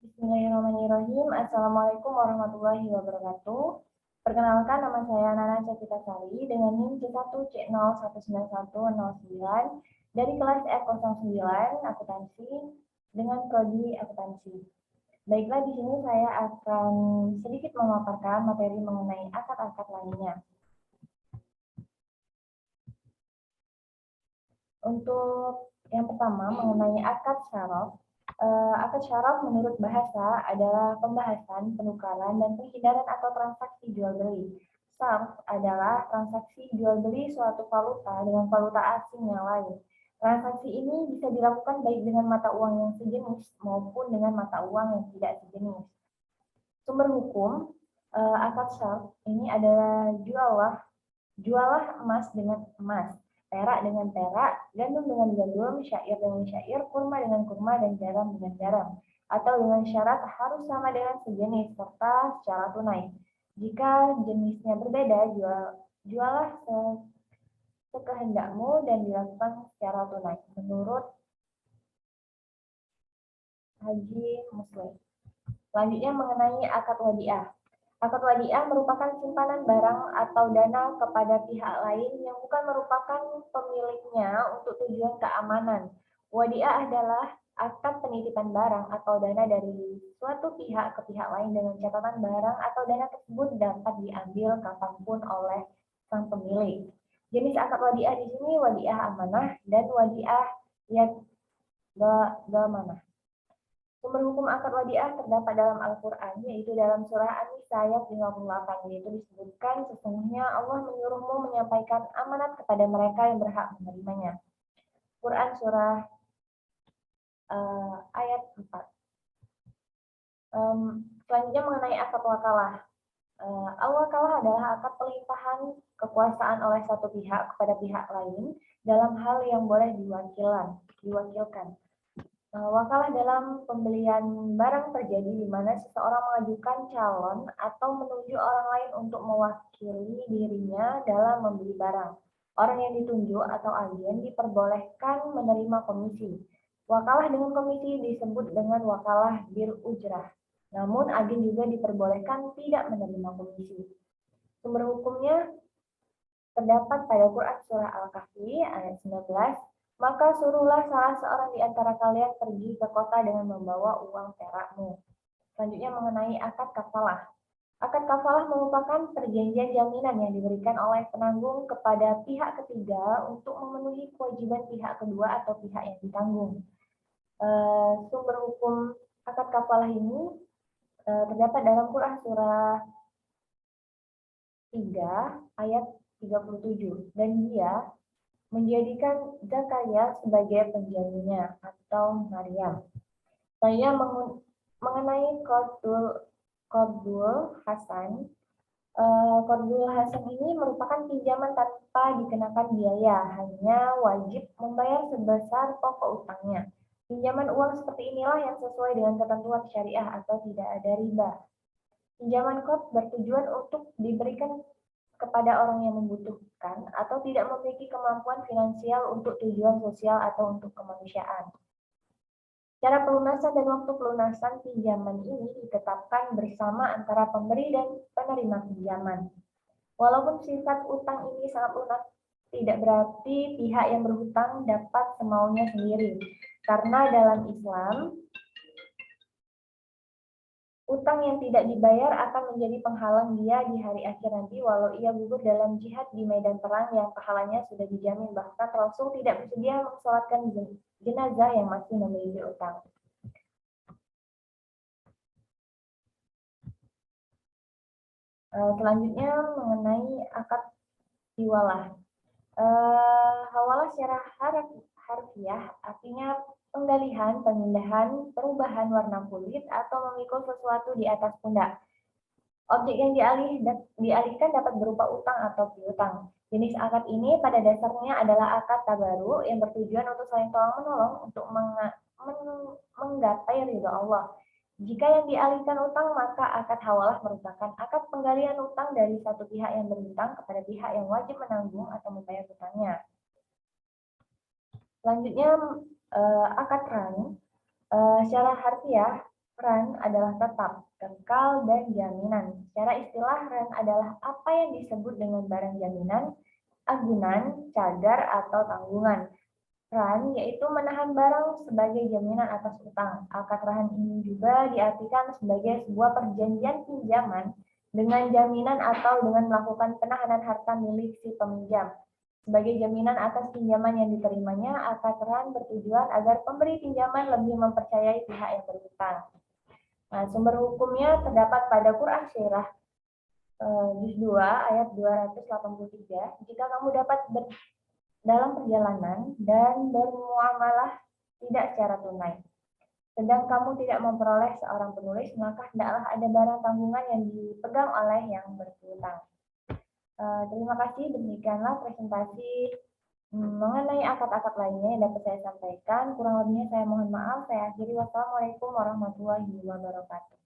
Bismillahirrahmanirrahim. Assalamualaikum warahmatullahi wabarakatuh. Perkenalkan, nama saya Nana Cevita Sari dengan NIM C1C019109 dari kelas F09 Akuntansi dengan prodi akuntansi. Baiklah, di sini saya akan sedikit memaparkan materi mengenai akad-akad lainnya. Untuk yang pertama mengenai akad syaraf. Akad syaraf menurut bahasa adalah pembahasan, penukaran, dan penghindaran atau transaksi jual beli. Sarf adalah transaksi jual beli suatu valuta dengan valuta asing yang lain. Transaksi ini bisa dilakukan baik dengan mata uang yang sejenis maupun dengan mata uang yang tidak sejenis. Sumber hukum akad syaraf ini adalah jualah emas dengan emas, perak dengan perak, gandum dengan gandum, syair dengan syair, kurma dengan kurma, dan garam dengan garam. Atau dengan syarat harus sama dengan sejenis, serta secara tunai. Jika jenisnya berbeda, jualah sekehendakmu dan dilakukan secara tunai. Menurut Haji Muslim. Selanjutnya mengenai akad wadiah. Akad wadiah merupakan simpanan barang atau dana kepada pihak lain yang bukan merupakan pemiliknya untuk tujuan keamanan. Wadiah adalah akad penitipan barang atau dana dari suatu pihak ke pihak lain dengan catatan barang atau dana tersebut dapat diambil kapanpun oleh sang pemilik. Jenis akad wadiah di sini wadiah amanah dan wadiah gamanah. Sumber hukum akad wadiah terdapat dalam Al-Quran, yaitu dalam surah An-Nisa ayat 58, yaitu disebutkan sesungguhnya Allah menyuruhmu menyampaikan amanat kepada mereka yang berhak menerimanya. Quran surah ayat 4. Selanjutnya mengenai akad wakalah. Al-wakalah adalah akad pelimpahan kekuasaan oleh satu pihak kepada pihak lain dalam hal yang boleh diwakilkan. Wakalah dalam pembelian barang terjadi di mana seseorang mengajukan calon atau menunjuk orang lain untuk mewakili dirinya dalam membeli barang. Orang yang ditunjuk atau agen diperbolehkan menerima komisi. Wakalah dengan komisi disebut dengan wakalah bil ujrah. Namun agen juga diperbolehkan tidak menerima komisi. Sumber hukumnya terdapat pada Quran surah Al-Kahfi ayat 19. Maka suruhlah salah seorang di antara kalian pergi ke kota dengan membawa uang perakmu. Selanjutnya mengenai akad kafalah. Akad kafalah merupakan perjanjian jaminan yang diberikan oleh penanggung kepada pihak ketiga untuk memenuhi kewajiban pihak kedua atau pihak yang ditanggung. Sumber hukum akad kafalah ini terdapat dalam Quran surah 3 ayat 37, dan dia menjadikan Zakaria sebagai penjaminnya atau Maryam. Saya mengenai Qardul Hasan. Qardul Hasan ini merupakan pinjaman tanpa dikenakan biaya, hanya wajib membayar sebesar pokok utangnya. Pinjaman uang seperti inilah yang sesuai dengan ketentuan syariah atau tidak ada riba. Pinjaman qard bertujuan untuk diberikan kepada orang yang membutuhkan atau tidak memiliki kemampuan finansial untuk tujuan sosial atau untuk kemanusiaan. Cara pelunasan dan waktu pelunasan pinjaman ini ditetapkan bersama antara pemberi dan penerima pinjaman. Walaupun sifat utang ini sangat lunak, tidak berarti pihak yang berhutang dapat semaunya sendiri. Karena dalam Islam, utang yang tidak dibayar akan menjadi penghalang dia di hari akhir nanti walau ia gugur dalam jihad di medan perang yang pahalanya sudah dijamin. Bahkan Rasul tidak bersedia mensolatkan jenazah yang masih memiliki utang. Selanjutnya mengenai akad hiwalah. Hawalah secara harfiah artinya penggalihan, pemindahan, perubahan warna kulit, atau memikul sesuatu di atas pundak. Objek yang dialihkan dapat berupa utang atau piutang. Jenis akad ini pada dasarnya adalah akad tabaru yang bertujuan untuk saling tolong-menolong untuk menggapai ridha Allah. Jika yang dialihkan utang, maka akad hawalah merupakan akad penggalian utang dari satu pihak yang berhutang kepada pihak yang wajib menanggung atau membayar hutangnya. Selanjutnya akad ran. Secara harfiah, Ran adalah tetap, kekal, dan jaminan. Secara istilah, ran adalah apa yang disebut dengan barang jaminan, agunan, cagar, atau tanggungan. Ran yaitu menahan barang sebagai jaminan atas utang. Akad rahan ini juga diartikan sebagai sebuah perjanjian pinjaman dengan jaminan atau dengan melakukan penahanan harta milik si peminjam. Sebagai jaminan atas pinjaman yang diterimanya, akad ran bertujuan agar pemberi pinjaman lebih mempercayai pihak yang berhutang. Nah, sumber hukumnya terdapat pada Quran Syirah juz 2 ayat 283. Jika kamu dapat dalam perjalanan dan bermuamalah tidak secara tunai, sedang kamu tidak memperoleh seorang penulis, maka hendaklah ada barang tanggungan yang dipegang oleh yang berhutang. Terima kasih, demikianlah presentasi mengenai akad-akad lainnya yang dapat saya sampaikan. Kurang lebihnya saya mohon maaf. Saya akhiri. Wassalamualaikum warahmatullahi wabarakatuh.